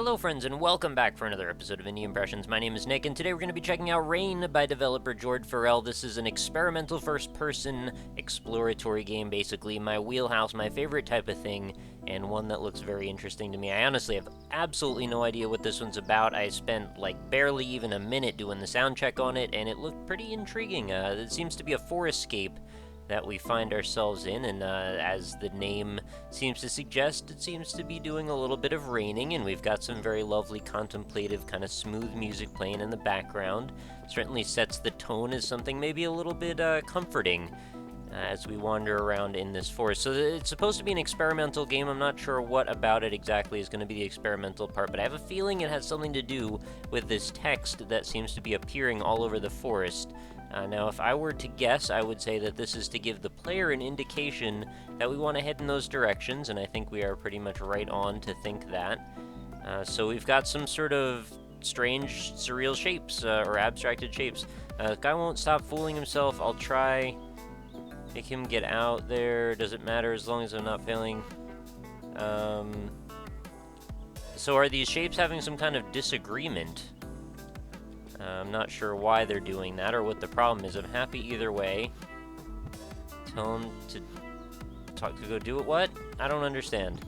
Hello friends and welcome back for another episode of Indie Impressions. My name is Nick and today we're going to be checking out Rain by developer George Farrell. This is an experimental first-person exploratory game, basically. My wheelhouse, my favorite type of thing, and one that looks very interesting to me. I honestly have absolutely no idea what this one's about. I spent like barely even a minute doing the sound check on it and it looked pretty intriguing. It seems to be a forestscape that we find ourselves in, and as the name seems to suggest, it seems to be doing a little bit of raining, and we've got some very lovely contemplative kind of smooth music playing in the background. Certainly sets the tone as something maybe a little bit comforting as we wander around in this forest. So it's supposed to be an experimental game. I'm not sure what about it exactly is going to be the experimental part, but I have a feeling it has something to do with this text that seems to be appearing all over the forest. Now, if I were to guess, I would say that this is to give the player an indication that we want to head in those directions, and I think we are pretty much right on to think that. So we've got some sort of strange, surreal shapes, or abstracted shapes. The guy won't stop fooling himself. I'll try make him get out there. Doesn't matter as long as I'm not failing. So are these shapes having some kind of disagreement? I'm not sure why they're doing that or what the problem is. I'm happy either way. Tell him to go do it. What? I don't understand.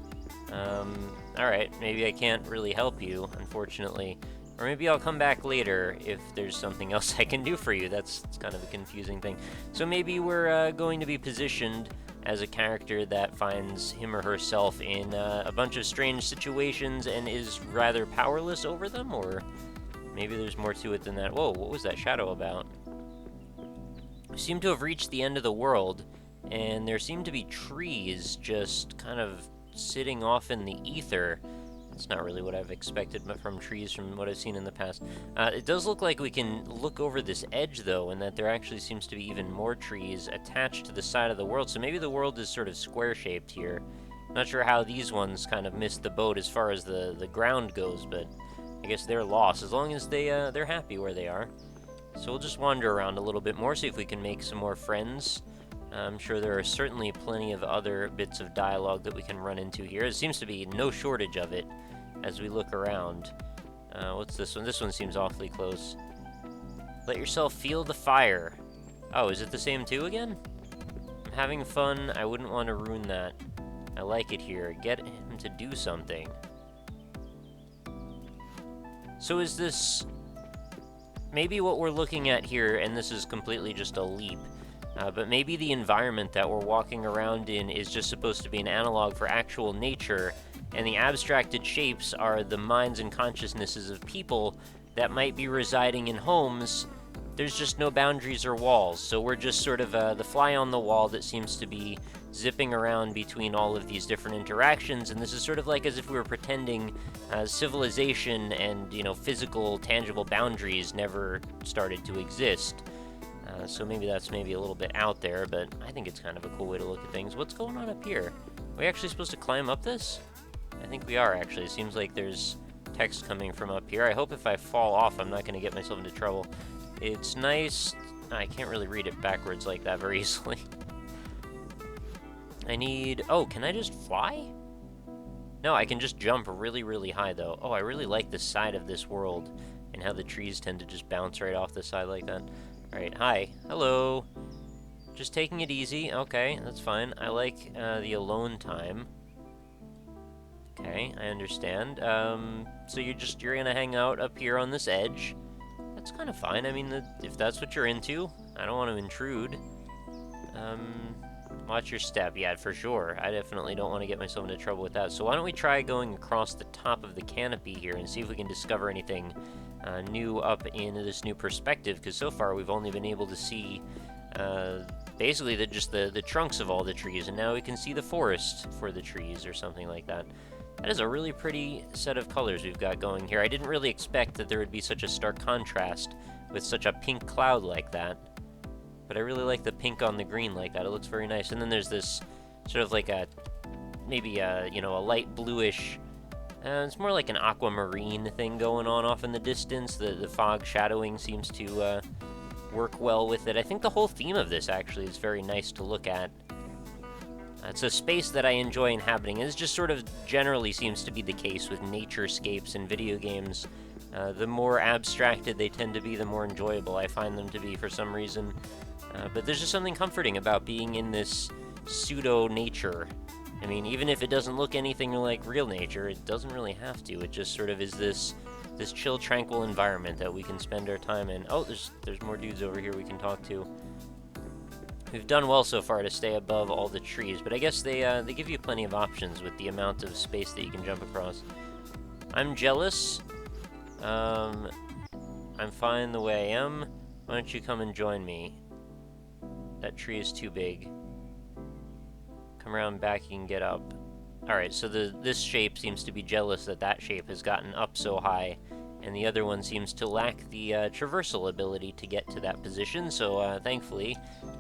Alright, maybe I can't really help you, unfortunately. Or maybe I'll come back later if there's something else I can do for you. That's kind of a confusing thing. So maybe we're going to be positioned as a character that finds him or herself in a bunch of strange situations and is rather powerless over them, or maybe there's more to it than that. Whoa, what was that shadow about? We seem to have reached the end of the world, and there seem to be trees just kind of sitting off in the ether. It's not really what I've expected from trees from what I've seen in the past. It does look like we can look over this edge, though, and that there actually seems to be even more trees attached to the side of the world. So maybe the world is sort of square-shaped here. Not sure how these ones kind of missed the boat as far as the ground goes, but I guess they're lost as long as they're happy where they are. So we'll just wander around a little bit more, see if we can make some more friends. I'm sure there are certainly plenty of other bits of dialogue that we can run into here. There seems to be no shortage of it as we look around. What's this one? This one seems awfully close. Let yourself feel the fire. Oh, is it the same two again? I'm having fun. I wouldn't want to ruin that. I like it here. Get him to do something. So is this maybe what we're looking at here, and this is completely just a leap, but maybe the environment that we're walking around in is just supposed to be an analog for actual nature, and the abstracted shapes are the minds and consciousnesses of people that might be residing in homes. There's just no boundaries or walls, so we're just sort of the fly on the wall that seems to be zipping around between all of these different interactions, and this is sort of like as if we were pretending civilization and, physical, tangible boundaries never started to exist. So maybe that's maybe a little bit out there, but I think it's kind of a cool way to look at things. What's going on up here? Are we actually supposed to climb up this? I think we are, actually. It seems like there's text coming from up here. I hope if I fall off, I'm not going to get myself into trouble. It's nice. I can't really read it backwards like that very easily. I need... Oh, can I just fly? No, I can just jump really, really high, though. Oh, I really like the side of this world and how the trees tend to just bounce right off the side like that. Alright, hi. Hello. Just taking it easy. Okay, that's fine. I like the alone time. Okay, I understand. So you're gonna hang out up here on this edge. That's kind of fine. I mean, if that's what you're into, I don't want to intrude. Watch your step. Yeah, for sure. I definitely don't want to get myself into trouble with that. So why don't we try going across the top of the canopy here and see if we can discover anything new up in this new perspective, because so far we've only been able to see basically just the trunks of all the trees, and now we can see the forest for the trees or something like that. That is a really pretty set of colors we've got going here. I didn't really expect that there would be such a stark contrast with such a pink cloud like that. But I really like the pink on the green like that. It looks very nice. And then there's this sort of like maybe a light bluish, it's more like an aquamarine thing going on off in the distance. The fog shadowing seems to work well with it. I think the whole theme of this actually is very nice to look at. It's a space that I enjoy inhabiting, and this just sort of generally seems to be the case with naturescapes in video games. The more abstracted they tend to be, the more enjoyable I find them to be for some reason. But there's just something comforting about being in this pseudo-nature. I mean, even if it doesn't look anything like real nature, it doesn't really have to. It just sort of is this chill, tranquil environment that we can spend our time in. Oh, there's more dudes over here we can talk to. We've done well so far to stay above all the trees, but I guess they give you plenty of options with the amount of space that you can jump across. I'm jealous. I'm fine the way I am. Why don't you come and join me? That tree is too big. Come around back, you can get up. Alright, so this shape seems to be jealous that that shape has gotten up so high, and the other one seems to lack the traversal ability to get to that position, so thankfully,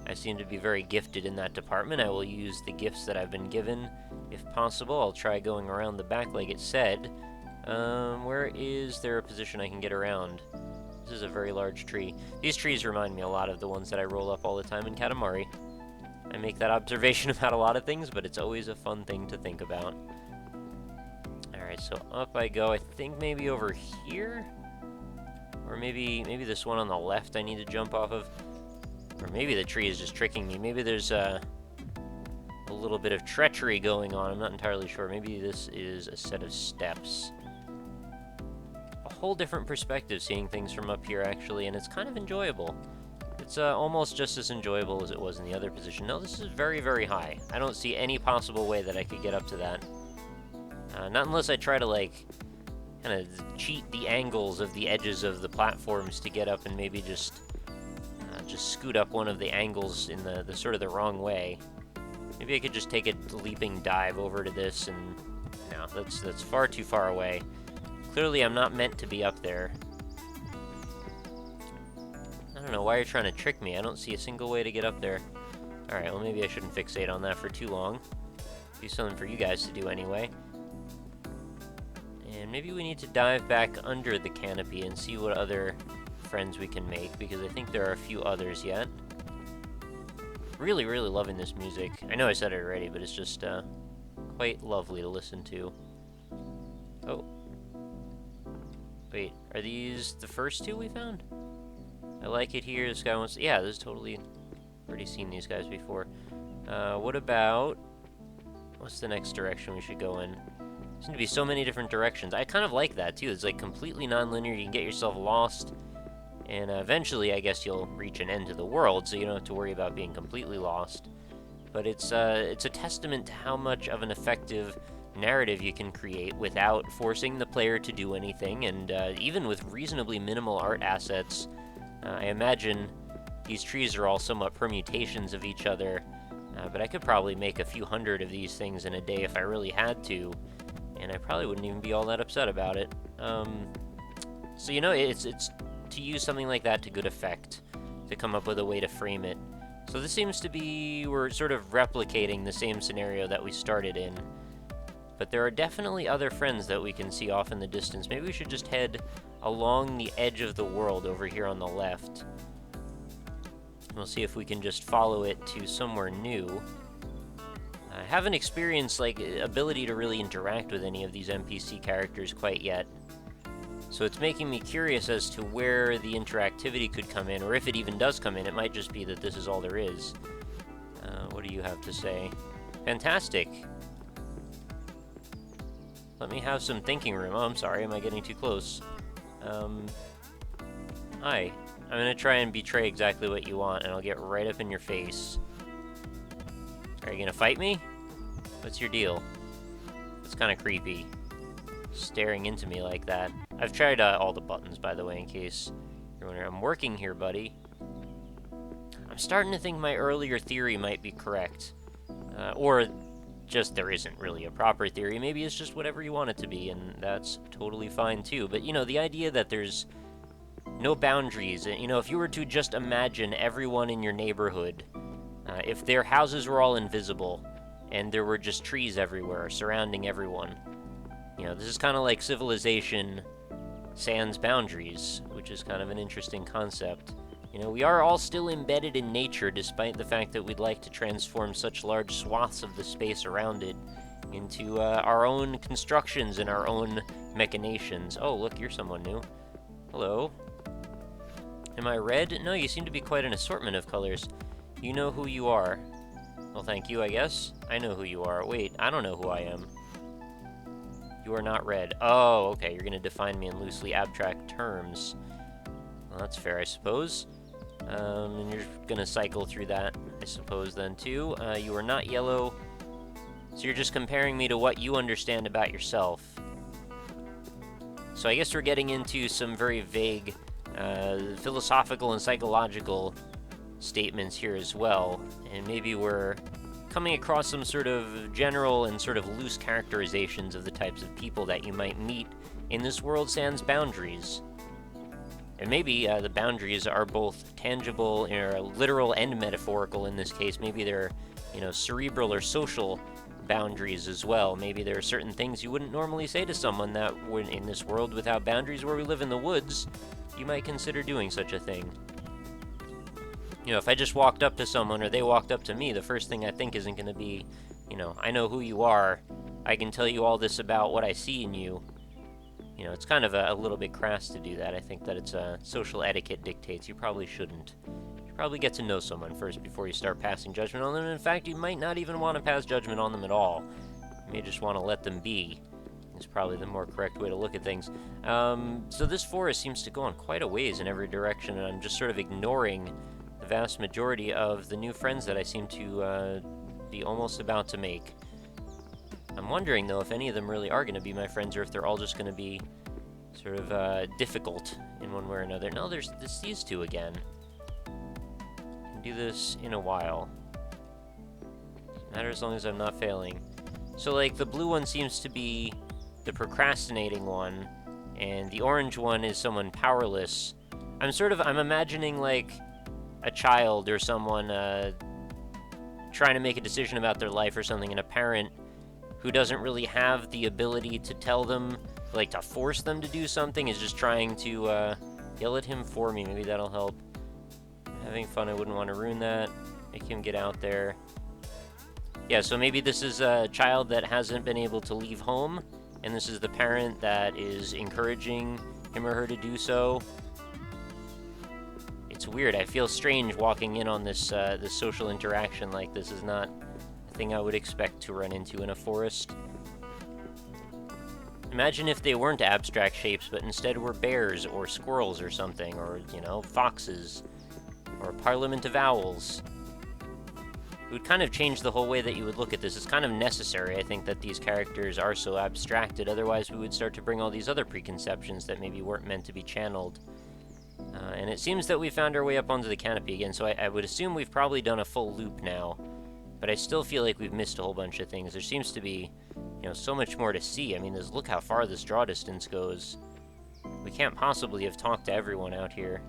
I seem to be very gifted in that department. I will use the gifts that I've been given, if possible. I'll try going around the back like it said. Where is there a position I can get around? This is a very large tree. These trees remind me a lot of the ones that I roll up all the time in Katamari. I make that observation about a lot of things, but it's always a fun thing to think about. Alright, so up I go. I think maybe over here? Or maybe this one on the left I need to jump off of. Or maybe the tree is just tricking me. Maybe there's a little bit of treachery going on. I'm not entirely sure. Maybe this is a set of steps. A whole different perspective seeing things from up here, actually, and it's kind of enjoyable. It's almost just as enjoyable as it was in the other position. No, this is very, very high. I don't see any possible way that I could get up to that. Not unless I try to, like, kind of cheat the angles of the edges of the platforms to get up and maybe just scoot up one of the angles in the sort of the wrong way. Maybe I could just take a leaping dive over to this, and no, that's far too far away. Clearly, I'm not meant to be up there. I don't know why you're trying to trick me. I don't see a single way to get up there. Alright, well, maybe I shouldn't fixate on that for too long. Do something for you guys to do anyway. And maybe we need to dive back under the canopy and see what other friends we can make, because I think there are a few others yet. Really, really loving this music. I know I said it already, but it's just quite lovely to listen to. Oh. Wait, are these the first two we found? I like it here. This guy wants... Yeah, this is totally... Already seen these guys before. What about... What's the next direction we should go in? There seem to be so many different directions. I kind of like that, too. It's, like, completely non-linear. You can get yourself lost. And eventually, I guess you'll reach an end to the world, so you don't have to worry about being completely lost. But it's a testament to how much of an effective narrative you can create without forcing the player to do anything, and even with reasonably minimal art assets. I imagine these trees are all somewhat permutations of each other, but I could probably make a few hundred of these things in a day if I really had to, and I probably wouldn't even be all that upset about it. So, you know, it's to use something like that to good effect, to come up with a way to frame it. So this seems to be, we're sort of replicating the same scenario that we started in, but there are definitely other friends that we can see off in the distance. Maybe we should just head along the edge of the world over here on the left. We'll see if we can just follow it to somewhere new. I haven't experienced, like, ability to really interact with any of these NPC characters quite yet. So it's making me curious as to where the interactivity could come in, or if it even does come in. It might just be that this is all there is. What do you have to say? Fantastic. Let me have some thinking room. Oh, I'm sorry. Am I getting too close? Hi. I'm gonna try and betray exactly what you want, and I'll get right up in your face. Are you gonna fight me? What's your deal? It's kind of creepy. Staring into me like that. I've tried all the buttons, by the way, in case you're wondering. I'm working here, buddy. I'm starting to think my earlier theory might be correct. Or just there isn't really a proper theory. Maybe it's just whatever you want it to be, and that's totally fine, too. But, you know, the idea that there's no boundaries. You know, if you were to just imagine everyone in your neighborhood, if their houses were all invisible, and there were just trees everywhere surrounding everyone, you know, this is kind of like Civilization sans boundaries, which is kind of an interesting concept. You know, we are all still embedded in nature, despite the fact that we'd like to transform such large swaths of the space around it into our own constructions and our own machinations. Oh, look, you're someone new. Hello. Am I red? No, you seem to be quite an assortment of colors. You know who you are. Well, thank you, I guess. I know who you are. Wait, I don't know who I am. You are not red. Oh, okay, you're going to define me in loosely abstract terms. Well, that's fair, I suppose. And you're going to cycle through that, I suppose, then, too. You are not yellow, so you're just comparing me to what you understand about yourself. So I guess we're getting into some very vague philosophical and psychological statements here as well, and maybe we're coming across some sort of general and sort of loose characterizations of the types of people that you might meet in this world sans boundaries. And maybe the boundaries are both tangible, or literal and metaphorical in this case. Maybe they're, you know, cerebral or social boundaries as well. Maybe there are certain things you wouldn't normally say to someone that would, in this world without boundaries where we live in the woods, you might consider doing such a thing. You know, if I just walked up to someone or they walked up to me, the first thing I think isn't going to be, you know, I know who you are. I can tell you all this about what I see in you. You know, it's kind of a little bit crass to do that. I think that it's social etiquette dictates. You probably shouldn't. You should probably get to know someone first before you start passing judgment on them. In fact, you might not even want to pass judgment on them at all. You may just want to let them be. It's probably the more correct way to look at things. So this forest seems to go on quite a ways in every direction, and I'm just sort of ignoring the vast majority of the new friends that I seem to be almost about to make. I'm wondering, though, if any of them really are going to be my friends, or if they're all just going to be sort of difficult in one way or another. No, there's these two again. Can do this in a while. Doesn't matter as long as I'm not failing. So, like, the blue one seems to be the procrastinating one, and the orange one is someone powerless. I'm imagining, like, a child or someone trying to make a decision about their life or something, and a parent who doesn't really have the ability to tell them, like, to force them to do something, is just trying to yell at him for me. Maybe that'll help. I'm having fun. I wouldn't want to ruin that. Make him get out there. Yeah, so maybe this is a child that hasn't been able to leave home, and this is the parent that is encouraging him or her to do so. It's weird. I feel strange walking in on this this social interaction like this. Is not a thing I would expect to run into in a forest. Imagine if they weren't abstract shapes, but instead were bears or squirrels or something, or, you know, foxes, or a parliament of owls. It would kind of change the whole way that you would look at this. It's kind of necessary, I think, that these characters are so abstracted. Otherwise, we would start to bring all these other preconceptions that maybe weren't meant to be channeled. And it seems that we found our way up onto the canopy again, so I would assume we've probably done a full loop now. But I still feel like we've missed a whole bunch of things. There seems to be, you know, so much more to see. I mean, look how far this draw distance goes. We can't possibly have talked to everyone out here.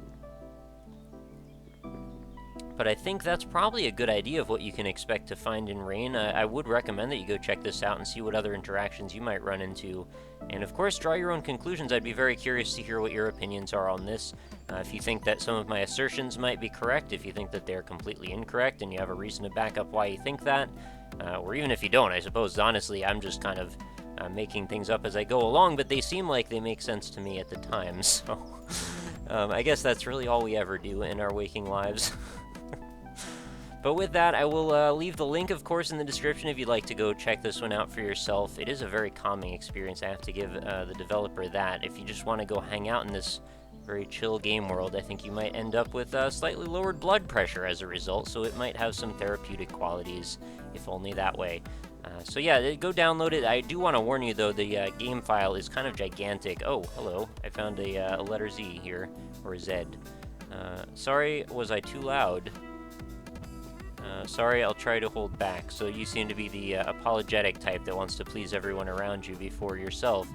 But I think that's probably a good idea of what you can expect to find in Rain. I would recommend that you go check this out and see what other interactions you might run into. And of course, draw your own conclusions. I'd be very curious to hear what your opinions are on this. If you think that some of my assertions might be correct, if you think that they're completely incorrect, and you have a reason to back up why you think that, or even if you don't, I suppose, honestly, I'm just kind of making things up as I go along, but they seem like they make sense to me at the time, so I guess that's really all we ever do in our waking lives. But with that, I will leave the link, of course, in the description if you'd like to go check this one out for yourself. It is a very calming experience. I have to give the developer that. If you just want to go hang out in this very chill game world, I think you might end up with slightly lowered blood pressure as a result, so it might have some therapeutic qualities, if only that way. So yeah, go download it. I do want to warn you, though, the game file is kind of gigantic. Oh, hello. I found a letter Z here, or a Z. Sorry, was I too loud? Sorry, I'll try to hold back. So you seem to be the apologetic type that wants to please everyone around you before yourself.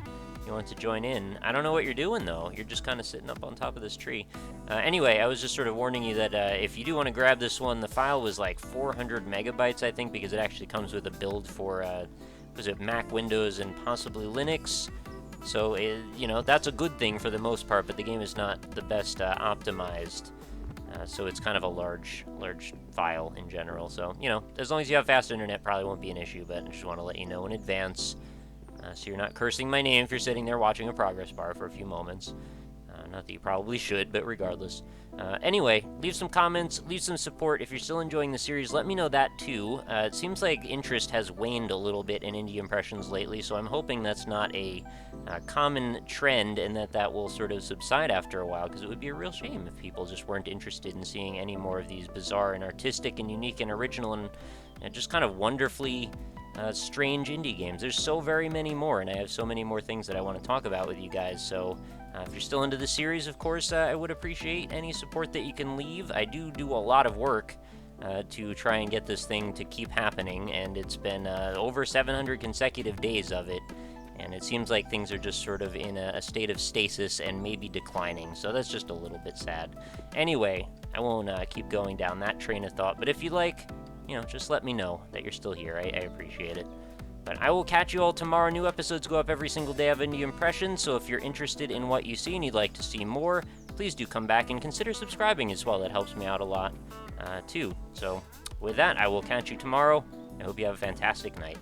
You want to join in. I don't know what you're doing, though. You're just kind of sitting up on top of this tree. Anyway, I was just sort of warning you that if you do want to grab this one, the file was like 400 megabytes, I think, because it actually comes with a build for, was it Mac, Windows, and possibly Linux? So, you know, that's a good thing for the most part, but the game is not the best optimized. So it's kind of a large file in general. So, you know, as long as you have fast internet, probably won't be an issue, but I just want to let you know in advance, so you're not cursing my name if you're sitting there watching a progress bar for a few moments. Not that you probably should, but regardless. Anyway, leave some comments, leave some support. If you're still enjoying the series, let me know that too. It seems like interest has waned a little bit in indie impressions lately, so I'm hoping that's not a common trend and that will sort of subside after a while, because it would be a real shame if people just weren't interested in seeing any more of these bizarre and artistic and unique and original and just kind of wonderfully strange indie games. There's so very many more, and I have so many more things that I want to talk about with you guys, so if you're still into the series, of course, I would appreciate any support that you can leave. I do a lot of work to try and get this thing to keep happening, and it's been over 700 consecutive days of it, and it seems like things are just sort of in a state of stasis and maybe declining, so that's just a little bit sad. Anyway, I won't keep going down that train of thought, but if you like, you know, just let me know that you're still here. I appreciate it. But I will catch you all tomorrow. New episodes go up every single day of Indie Impressions, so if you're interested in what you see and you'd like to see more, please do come back and consider subscribing as well. That helps me out a lot, too. So with that, I will catch you tomorrow. I hope you have a fantastic night.